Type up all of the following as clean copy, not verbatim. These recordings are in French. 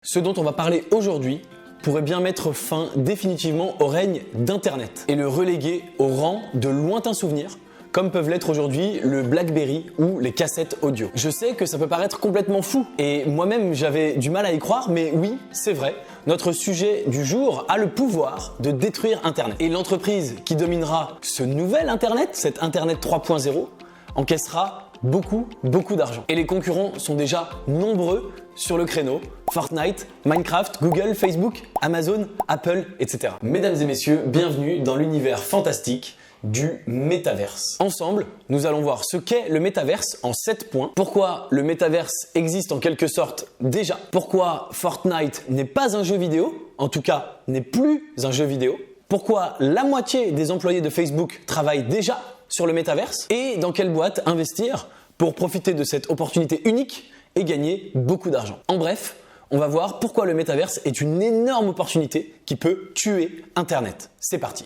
Ce dont on va parler aujourd'hui pourrait bien mettre fin définitivement au règne d'Internet et le reléguer au rang de lointains souvenirs, comme peuvent l'être aujourd'hui le BlackBerry ou les cassettes audio. Je sais que ça peut paraître complètement fou et moi-même j'avais du mal à y croire, mais oui, c'est vrai, notre sujet du jour a le pouvoir de détruire Internet. Et l'entreprise qui dominera ce nouvel Internet, cet Internet 3.0, encaissera beaucoup d'argent. Et les concurrents sont déjà nombreux sur le créneau. Fortnite, Minecraft, Google, Facebook, Amazon, Apple, etc. Mesdames et messieurs, bienvenue dans l'univers fantastique du métaverse. Ensemble, nous allons voir ce qu'est le métaverse en 7 points. Pourquoi le métaverse existe en quelque sorte déjà. Pourquoi Fortnite n'est pas un jeu vidéo, en tout cas n'est plus un jeu vidéo. Pourquoi la moitié des employés de Facebook travaillent déjà sur le métaverse et dans quelle boîte investir pour profiter de cette opportunité unique et gagner beaucoup d'argent. En bref, on va voir pourquoi le métaverse est une énorme opportunité qui peut tuer Internet. C'est parti.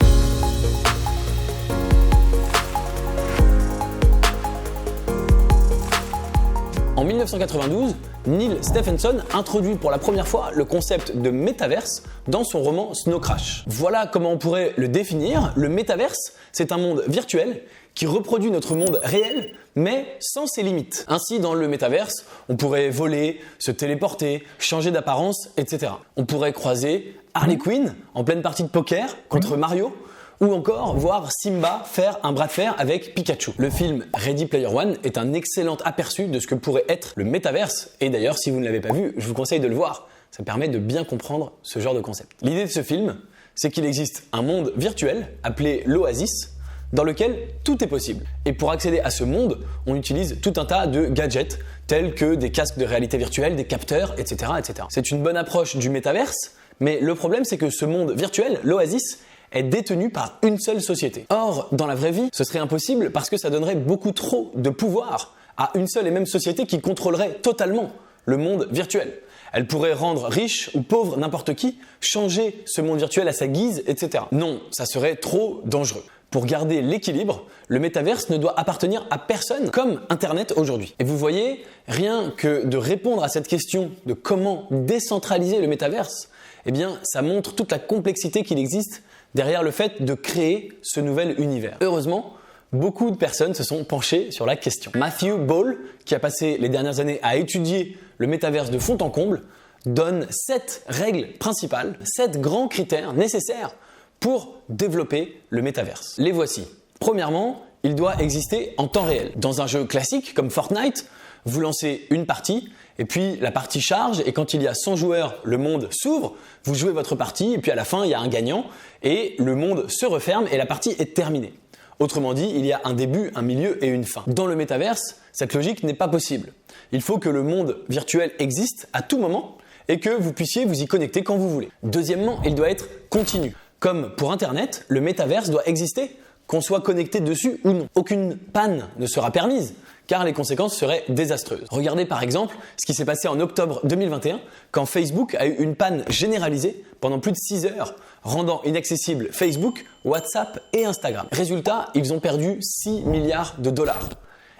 En 1992, Neil Stephenson introduit pour la première fois le concept de métaverse dans son roman Snow Crash. Voilà comment on pourrait le définir. Le métaverse, c'est un monde virtuel qui reproduit notre monde réel, mais sans ses limites. Ainsi, dans le métaverse, on pourrait voler, se téléporter, changer d'apparence, etc. On pourrait croiser Harley Quinn en pleine partie de poker contre Mario, ou encore voir Simba faire un bras de fer avec Pikachu. Le film Ready Player One est un excellent aperçu de ce que pourrait être le métaverse. Et d'ailleurs, si vous ne l'avez pas vu, je vous conseille de le voir. Ça permet de bien comprendre ce genre de concept. L'idée de ce film, c'est qu'il existe un monde virtuel appelé l'Oasis, dans lequel tout est possible. Et pour accéder à ce monde, on utilise tout un tas de gadgets, tels que des casques de réalité virtuelle, des capteurs, etc. etc. C'est une bonne approche du métaverse, mais le problème c'est que ce monde virtuel, l'Oasis, est détenu par une seule société. Or, dans la vraie vie, ce serait impossible parce que ça donnerait beaucoup trop de pouvoir à une seule et même société qui contrôlerait totalement le monde virtuel. Elle pourrait rendre riche ou pauvre n'importe qui, changer ce monde virtuel à sa guise, etc. Non, ça serait trop dangereux. Pour garder l'équilibre, le métaverse ne doit appartenir à personne comme Internet aujourd'hui. Et vous voyez, rien que de répondre à cette question de comment décentraliser le métaverse, eh bien, ça montre toute la complexité qu'il existe derrière le fait de créer ce nouvel univers. Heureusement, beaucoup de personnes se sont penchées sur la question. Matthew Ball, qui a passé les dernières années à étudier le métaverse de fond en comble, donne 7 règles principales, 7 grands critères nécessaires pour développer le métaverse. Les voici. Premièrement, il doit exister en temps réel. Dans un jeu classique comme Fortnite, vous lancez une partie et puis la partie charge et quand il y a 100 joueurs, le monde s'ouvre, vous jouez votre partie et puis à la fin il y a un gagnant et le monde se referme et la partie est terminée. Autrement dit, il y a un début, un milieu et une fin. Dans le métaverse, cette logique n'est pas possible. Il faut que le monde virtuel existe à tout moment et que vous puissiez vous y connecter quand vous voulez. Deuxièmement, il doit être continu. Comme pour Internet, le métaverse doit exister, qu'on soit connecté dessus ou non. Aucune panne ne sera permise, car les conséquences seraient désastreuses. Regardez par exemple ce qui s'est passé en octobre 2021, quand Facebook a eu une panne généralisée pendant plus de 6 heures, rendant inaccessibles Facebook, WhatsApp et Instagram. Résultat, ils ont perdu 6 milliards de dollars.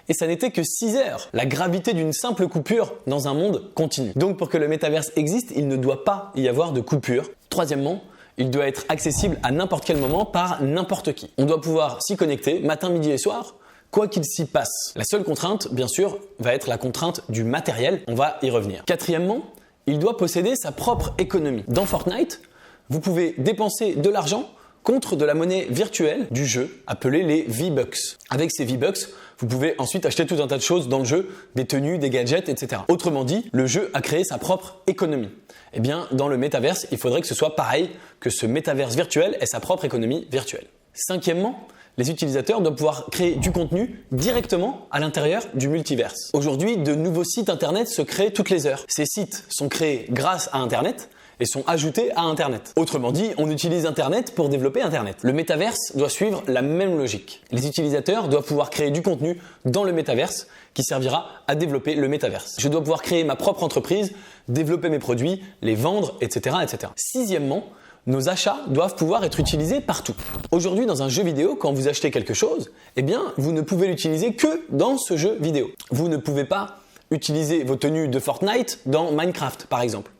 Et ça n'était que 6 heures. La gravité d'une simple coupure dans un monde continu. Donc pour que le métaverse existe, il ne doit pas y avoir de coupure. Troisièmement, il doit être accessible à n'importe quel moment par n'importe qui. On doit pouvoir s'y connecter matin, midi et soir, quoi qu'il s'y passe. La seule contrainte, bien sûr, va être la contrainte du matériel. On va y revenir. Quatrièmement, il doit posséder sa propre économie. Dans Fortnite, vous pouvez dépenser de l'argent contre de la monnaie virtuelle du jeu, appelée les V-Bucks. Avec ces V-Bucks, vous pouvez ensuite acheter tout un tas de choses dans le jeu, des tenues, des gadgets, etc. Autrement dit, le jeu a créé sa propre économie. Eh bien, dans le métaverse, il faudrait que ce soit pareil, que ce métaverse virtuel ait sa propre économie virtuelle. Cinquièmement, les utilisateurs doivent pouvoir créer du contenu directement à l'intérieur du multiverse. Aujourd'hui, de nouveaux sites internet se créent toutes les heures. Ces sites sont créés grâce à Internet et sont ajoutés à Internet. Autrement dit, on utilise Internet pour développer Internet. Le métaverse doit suivre la même logique. Les utilisateurs doivent pouvoir créer du contenu dans le métaverse qui servira à développer le métaverse. Je dois pouvoir créer ma propre entreprise, développer mes produits, les vendre, etc., etc. Sixièmement, nos achats doivent pouvoir être utilisés partout. Aujourd'hui, dans un jeu vidéo, quand vous achetez quelque chose, eh bien, vous ne pouvez l'utiliser que dans ce jeu vidéo. Vous ne pouvez pas utiliser vos tenues de Fortnite dans Minecraft, par exemple.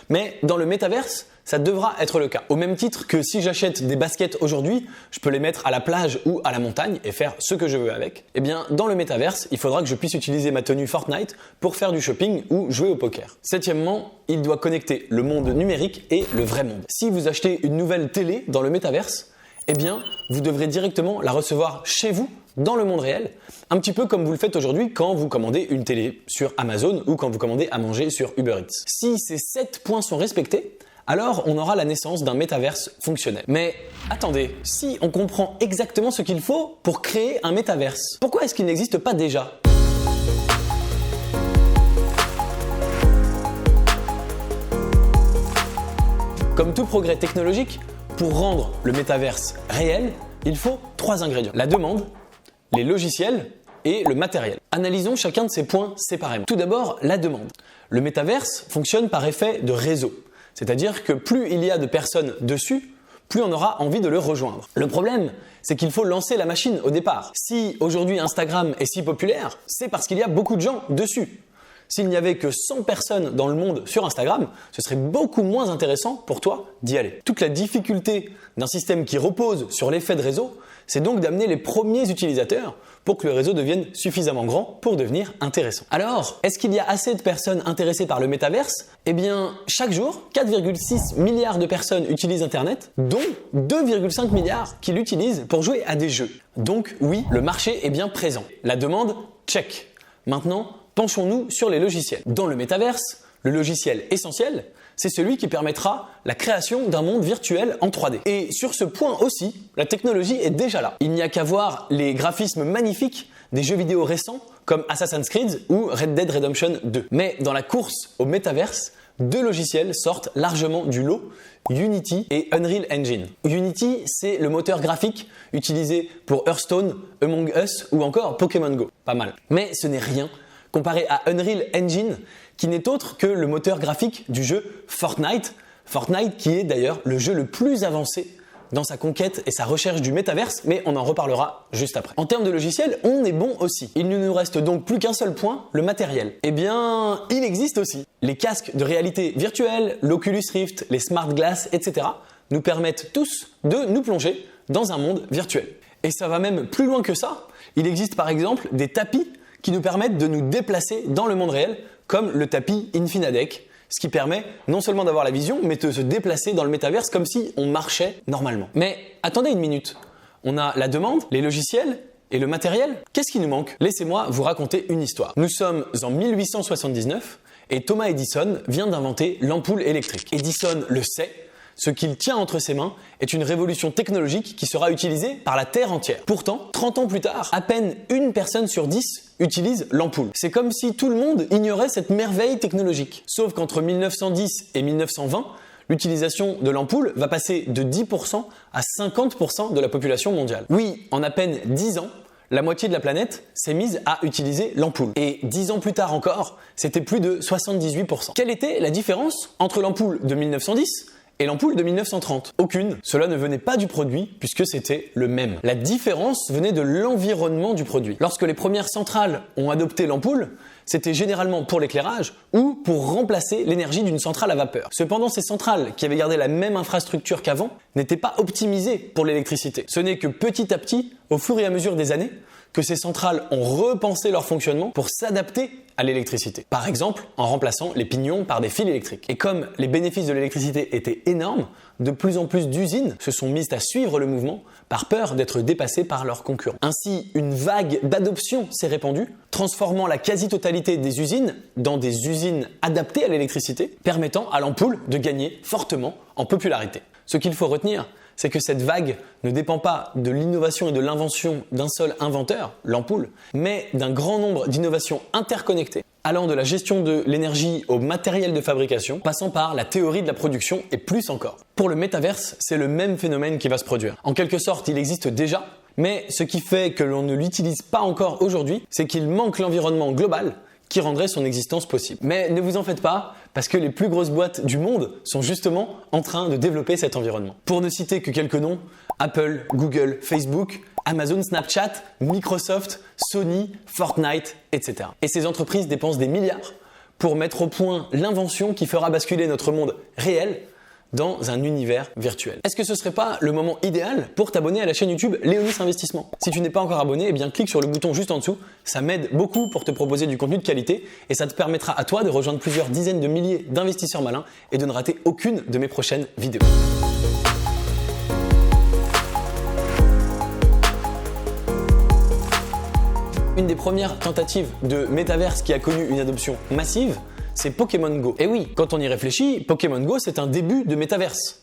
Mais dans le métaverse, ça devra être le cas. Au même titre que si j'achète des baskets aujourd'hui, je peux les mettre à la plage ou à la montagne et faire ce que je veux avec. Eh bien, dans le métaverse, il faudra que je puisse utiliser ma tenue Fortnite pour faire du shopping ou jouer au poker. Septièmement, il doit connecter le monde numérique et le vrai monde. Si vous achetez une nouvelle télé dans le métaverse, eh bien, vous devrez directement la recevoir chez vous, dans le monde réel, un petit peu comme vous le faites aujourd'hui quand vous commandez une télé sur Amazon ou quand vous commandez à manger sur Uber Eats. Si ces 7 points sont respectés, alors on aura la naissance d'un métaverse fonctionnel. Mais attendez, si on comprend exactement ce qu'il faut pour créer un métaverse, pourquoi est-ce qu'il n'existe pas déjà ? Comme tout progrès technologique, pour rendre le métaverse réel, il faut 3 ingrédients. La demande, les logiciels et le matériel. Analysons chacun de ces points séparément. Tout d'abord, la demande. Le métaverse fonctionne par effet de réseau. C'est-à-dire que plus il y a de personnes dessus, plus on aura envie de le rejoindre. Le problème, c'est qu'il faut lancer la machine au départ. Si aujourd'hui Instagram est si populaire, c'est parce qu'il y a beaucoup de gens dessus. S'il n'y avait que 100 personnes dans le monde sur Instagram, ce serait beaucoup moins intéressant pour toi d'y aller. Toute la difficulté d'un système qui repose sur l'effet de réseau, c'est donc d'amener les premiers utilisateurs pour que le réseau devienne suffisamment grand pour devenir intéressant. Alors, est-ce qu'il y a assez de personnes intéressées par le métaverse ? Eh bien, chaque jour, 4,6 milliards de personnes utilisent Internet, dont 2,5 milliards qui l'utilisent pour jouer à des jeux. Donc oui, le marché est bien présent. La demande, check. Maintenant, penchons-nous sur les logiciels. Dans le métaverse, le logiciel essentiel, c'est celui qui permettra la création d'un monde virtuel en 3D. Et sur ce point aussi, la technologie est déjà là. Il n'y a qu'à voir les graphismes magnifiques des jeux vidéo récents comme Assassin's Creed ou Red Dead Redemption 2. Mais dans la course au métaverse, 2 logiciels sortent largement du lot, Unity et Unreal Engine. Unity, c'est le moteur graphique utilisé pour Hearthstone, Among Us ou encore Pokémon Go. Pas mal. Mais ce n'est rien comparé à Unreal Engine, qui n'est autre que le moteur graphique du jeu Fortnite. Fortnite qui est d'ailleurs le jeu le plus avancé dans sa conquête et sa recherche du métaverse, mais on en reparlera juste après. En termes de logiciel, on est bon aussi. Il ne nous reste donc plus qu'un seul point, le matériel. Eh bien, il existe aussi. Les casques de réalité virtuelle, l'Oculus Rift, les Smart Glass, etc. nous permettent tous de nous plonger dans un monde virtuel. Et ça va même plus loin que ça. Il existe par exemple des tapis qui nous permettent de nous déplacer dans le monde réel, comme le tapis Infinadec, ce qui permet non seulement d'avoir la vision, mais de se déplacer dans le métaverse comme si on marchait normalement. Mais attendez une minute, on a la demande, les logiciels et le matériel. Qu'est-ce qui nous manque ? Laissez-moi vous raconter une histoire. Nous sommes en 1879 et Thomas Edison vient d'inventer l'ampoule électrique. Edison le sait. Ce qu'il tient entre ses mains est une révolution technologique qui sera utilisée par la Terre entière. Pourtant, 30 ans plus tard, à peine une personne sur 10 utilise l'ampoule. C'est comme si tout le monde ignorait cette merveille technologique. Sauf qu'entre 1910 et 1920, l'utilisation de l'ampoule va passer de 10% à 50% de la population mondiale. Oui, en à peine 10 ans, la moitié de la planète s'est mise à utiliser l'ampoule. Et 10 ans plus tard encore, c'était plus de 78%. Quelle était la différence entre l'ampoule de 1910 et l'ampoule de 1930 ? Aucune. Cela ne venait pas du produit puisque c'était le même. La différence venait de l'environnement du produit. Lorsque les premières centrales ont adopté l'ampoule, c'était généralement pour l'éclairage ou pour remplacer l'énergie d'une centrale à vapeur. Cependant, ces centrales qui avaient gardé la même infrastructure qu'avant n'étaient pas optimisées pour l'électricité. Ce n'est que petit à petit, au fur et à mesure des années, que ces centrales ont repensé leur fonctionnement pour s'adapter à l'électricité. Par exemple, en remplaçant les pignons par des fils électriques. Et comme les bénéfices de l'électricité étaient énormes, de plus en plus d'usines se sont mises à suivre le mouvement par peur d'être dépassées par leurs concurrents. Ainsi, une vague d'adoption s'est répandue, transformant la quasi-totalité des usines dans des usines adaptées à l'électricité, permettant à l'ampoule de gagner fortement en popularité. Ce qu'il faut retenir, c'est que cette vague ne dépend pas de l'innovation et de l'invention d'un seul inventeur, l'ampoule, mais d'un grand nombre d'innovations interconnectées, allant de la gestion de l'énergie au matériel de fabrication, passant par la théorie de la production et plus encore. Pour le métaverse, c'est le même phénomène qui va se produire. En quelque sorte, il existe déjà, mais ce qui fait que l'on ne l'utilise pas encore aujourd'hui, c'est qu'il manque l'environnement global qui rendrait son existence possible. Mais ne vous en faites pas, parce que les plus grosses boîtes du monde sont justement en train de développer cet environnement. Pour ne citer que quelques noms, Apple, Google, Facebook, Amazon, Snapchat, Microsoft, Sony, Fortnite, etc. Et ces entreprises dépensent des milliards pour mettre au point l'invention qui fera basculer notre monde réel dans un univers virtuel. Est-ce que ce serait pas le moment idéal pour t'abonner à la chaîne YouTube Léonis Investissement? Si tu n'es pas encore abonné, eh bien clique sur le bouton juste en dessous. Ça m'aide beaucoup pour te proposer du contenu de qualité et ça te permettra à toi de rejoindre plusieurs dizaines de milliers d'investisseurs malins et de ne rater aucune de mes prochaines vidéos. Une des premières tentatives de métaverse qui a connu une adoption massive, c'est Pokémon Go. Et oui, quand on y réfléchit, Pokémon Go, c'est un début de métaverse.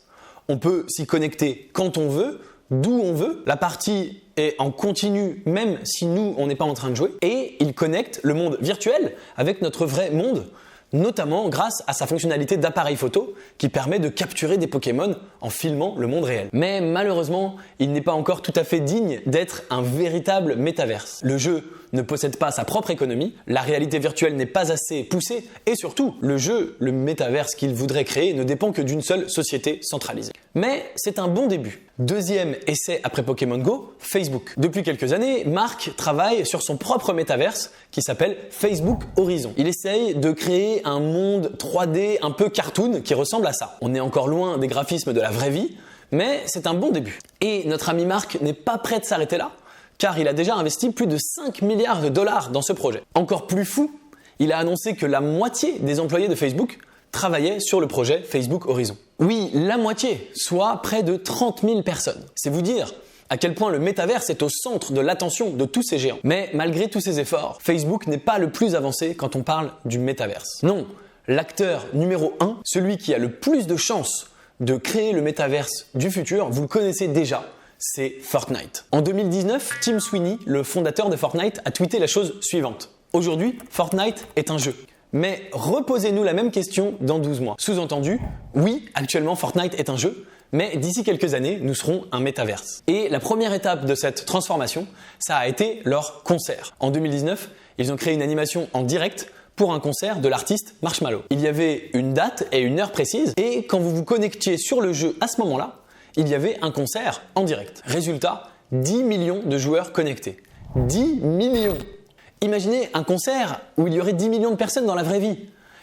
On peut s'y connecter quand on veut, d'où on veut. La partie est en continu, même si nous, on n'est pas en train de jouer. Et il connecte le monde virtuel avec notre vrai monde, notamment grâce à sa fonctionnalité d'appareil photo qui permet de capturer des Pokémon en filmant le monde réel. Mais malheureusement, il n'est pas encore tout à fait digne d'être un véritable métaverse. Le jeu ne possède pas sa propre économie, la réalité virtuelle n'est pas assez poussée et surtout, le jeu, le métaverse qu'il voudrait créer ne dépend que d'une seule société centralisée. Mais c'est un bon début. Deuxième essai après Pokémon Go, Facebook. Depuis quelques années, Mark travaille sur son propre métaverse qui s'appelle Facebook Horizon. Il essaye de créer un monde 3D un peu cartoon qui ressemble à ça. On est encore loin des graphismes de la vraie vie, mais c'est un bon début. Et notre ami Mark n'est pas prêt de s'arrêter là, car il a déjà investi plus de 5 milliards de dollars dans ce projet. Encore plus fou, il a annoncé que la moitié des employés de Facebook travaillaient sur le projet Facebook Horizon. Oui, la moitié, soit près de 30 000 personnes. C'est vous dire à quel point le métaverse est au centre de l'attention de tous ces géants. Mais malgré tous ces efforts, Facebook n'est pas le plus avancé quand on parle du métaverse. Non, l'acteur numéro 1, celui qui a le plus de chances de créer le métaverse du futur, vous le connaissez déjà, c'est Fortnite. En 2019, Tim Sweeney, le fondateur de Fortnite, a tweeté la chose suivante. Aujourd'hui, Fortnite est un jeu. Mais reposez-nous la même question dans 12 mois. Sous-entendu, oui, actuellement Fortnite est un jeu, mais d'ici quelques années, nous serons un métaverse. Et la première étape de cette transformation, ça a été leur concert. En 2019, ils ont créé une animation en direct pour un concert de l'artiste Marshmello. Il y avait une date et une heure précise, et quand vous vous connectiez sur le jeu à ce moment-là, il y avait un concert en direct. Résultat, 10 millions de joueurs connectés. 10 millions! Imaginez un concert où il y aurait 10 millions de personnes dans la vraie vie.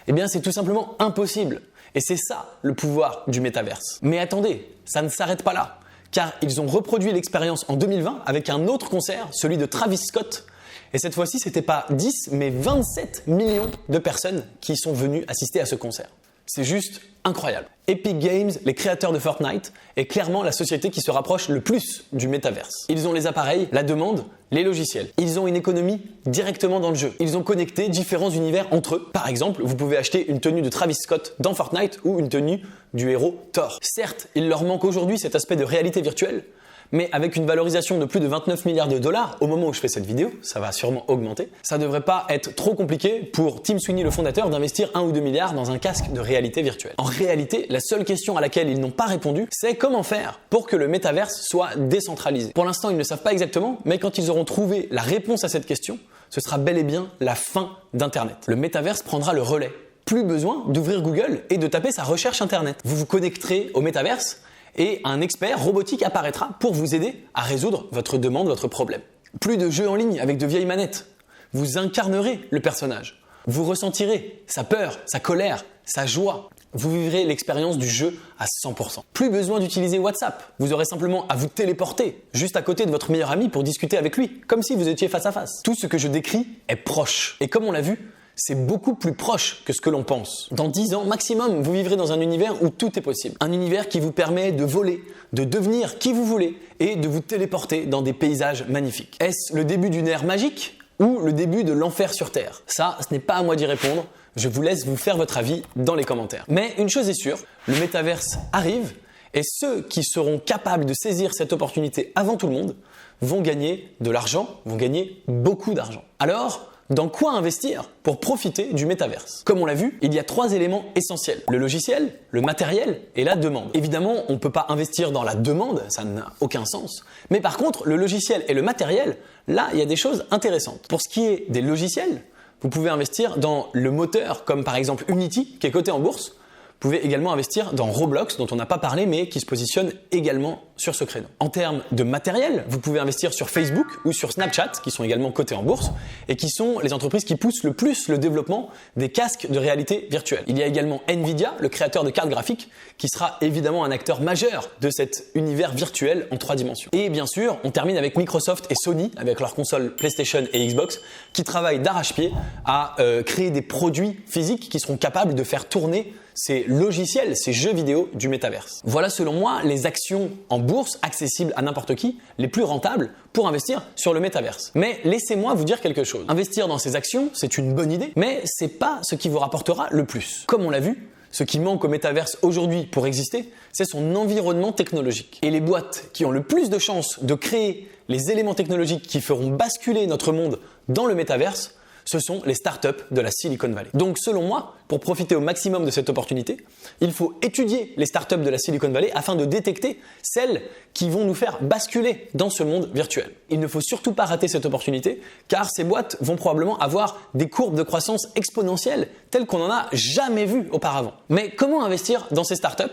Eh bien, c'est tout simplement impossible. Et c'est ça le pouvoir du métaverse. Mais attendez, ça ne s'arrête pas là. Car ils ont reproduit l'expérience en 2020 avec un autre concert, celui de Travis Scott. Et cette fois-ci, c'était pas 10, mais 27 millions de personnes qui sont venues assister à ce concert. C'est juste incroyable. Epic Games, les créateurs de Fortnite, est clairement la société qui se rapproche le plus du métaverse. Ils ont les appareils, la demande, les logiciels. Ils ont une économie directement dans le jeu. Ils ont connecté différents univers entre eux. Par exemple, vous pouvez acheter une tenue de Travis Scott dans Fortnite ou une tenue du héros Thor. Certes, il leur manque aujourd'hui cet aspect de réalité virtuelle, mais avec une valorisation de plus de 29 milliards de dollars au moment où je fais cette vidéo, ça va sûrement augmenter, ça devrait pas être trop compliqué pour Tim Sweeney, le fondateur, d'investir 1 ou 2 milliards dans un casque de réalité virtuelle. En réalité, la seule question à laquelle ils n'ont pas répondu, c'est comment faire pour que le métaverse soit décentralisé. Pour l'instant, ils ne savent pas exactement, mais quand ils auront trouvé la réponse à cette question, ce sera bel et bien la fin d'Internet. Le métaverse prendra le relais. Plus besoin d'ouvrir Google et de taper sa recherche Internet. Vous vous connecterez au métaverse et un expert robotique apparaîtra pour vous aider à résoudre votre demande, votre problème. Plus de jeux en ligne avec de vieilles manettes. Vous incarnerez le personnage. Vous ressentirez sa peur, sa colère, sa joie. Vous vivrez l'expérience du jeu à 100%. Plus besoin d'utiliser WhatsApp. Vous aurez simplement à vous téléporter juste à côté de votre meilleur ami pour discuter avec lui, comme si vous étiez face à face. Tout ce que je décris est proche. Et comme on l'a vu, c'est beaucoup plus proche que ce que l'on pense. Dans 10 ans maximum, vous vivrez dans un univers où tout est possible. Un univers qui vous permet de voler, de devenir qui vous voulez et de vous téléporter dans des paysages magnifiques. Est-ce le début d'une ère magique ou le début de l'enfer sur Terre? Ça, ce n'est pas à moi d'y répondre. Je vous laisse vous faire votre avis dans les commentaires. Mais une chose est sûre, le métaverse arrive et ceux qui seront capables de saisir cette opportunité avant tout le monde vont gagner de l'argent, vont gagner beaucoup d'argent. Alors, dans quoi investir pour profiter du métaverse? Comme on l'a vu, il y a 3 éléments essentiels. Le logiciel, le matériel et la demande. Évidemment, on ne peut pas investir dans la demande, ça n'a aucun sens. Mais par contre, le logiciel et le matériel, là, il y a des choses intéressantes. Pour ce qui est des logiciels, vous pouvez investir dans le moteur comme par exemple Unity qui est coté en bourse Vous pouvez également investir dans Roblox, dont on n'a pas parlé, mais qui se positionne également sur ce créneau. En termes de matériel, vous pouvez investir sur Facebook ou sur Snapchat, qui sont également cotés en bourse, et qui sont les entreprises qui poussent le plus le développement des casques de réalité virtuelle. Il y a également Nvidia, le créateur de cartes graphiques, qui sera évidemment un acteur majeur de cet univers virtuel en 3 dimensions. Et bien sûr, on termine avec Microsoft et Sony, avec leurs consoles PlayStation et Xbox, qui travaillent d'arrache-pied à créer des produits physiques qui seront capables de faire tourner ces logiciels, ces jeux vidéo du métaverse. Voilà selon moi les actions en bourse accessibles à n'importe qui, les plus rentables pour investir sur le métaverse. Mais laissez-moi vous dire quelque chose. Investir dans ces actions, c'est une bonne idée, mais c'est pas ce qui vous rapportera le plus. Comme on l'a vu, ce qui manque au métaverse aujourd'hui pour exister, c'est son environnement technologique. Et les boîtes qui ont le plus de chances de créer les éléments technologiques qui feront basculer notre monde dans le métaverse, ce sont les startups de la Silicon Valley. Donc selon moi, pour profiter au maximum de cette opportunité, il faut étudier les startups de la Silicon Valley afin de détecter celles qui vont nous faire basculer dans ce monde virtuel. Il ne faut surtout pas rater cette opportunité car ces boîtes vont probablement avoir des courbes de croissance exponentielles telles qu'on n'en a jamais vues auparavant. Mais comment investir dans ces startups ?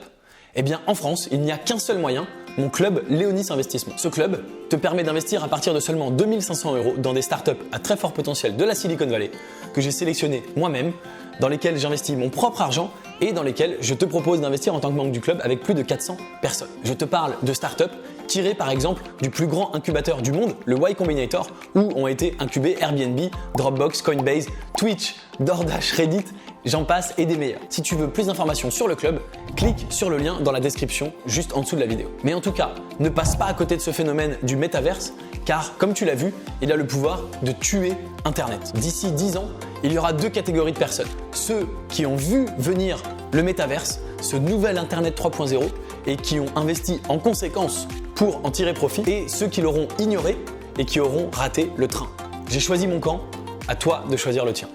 Eh bien, en France, il n'y a qu'un seul moyen, mon club Léonis Investissement. Ce club te permet d'investir à partir de seulement 2 500 € dans des startups à très fort potentiel de la Silicon Valley que j'ai sélectionnées moi-même, dans lesquelles j'investis mon propre argent et dans lesquelles je te propose d'investir en tant que membre du club avec plus de 400 personnes. Je te parle de startups tirées par exemple du plus grand incubateur du monde, le Y Combinator, où ont été incubés Airbnb, Dropbox, Coinbase, Twitch, DoorDash, Reddit, j'en passe et des meilleurs. Si tu veux plus d'informations sur le club, clique sur le lien dans la description juste en dessous de la vidéo. Mais en tout cas, ne passe pas à côté de ce phénomène du métaverse car comme tu l'as vu, il a le pouvoir de tuer Internet. D'ici 10 ans, il y aura 2 catégories de personnes. Ceux qui ont vu venir le métaverse, ce nouvel Internet 3.0 et qui ont investi en conséquence pour en tirer profit et ceux qui l'auront ignoré et qui auront raté le train. J'ai choisi mon camp, à toi de choisir le tien.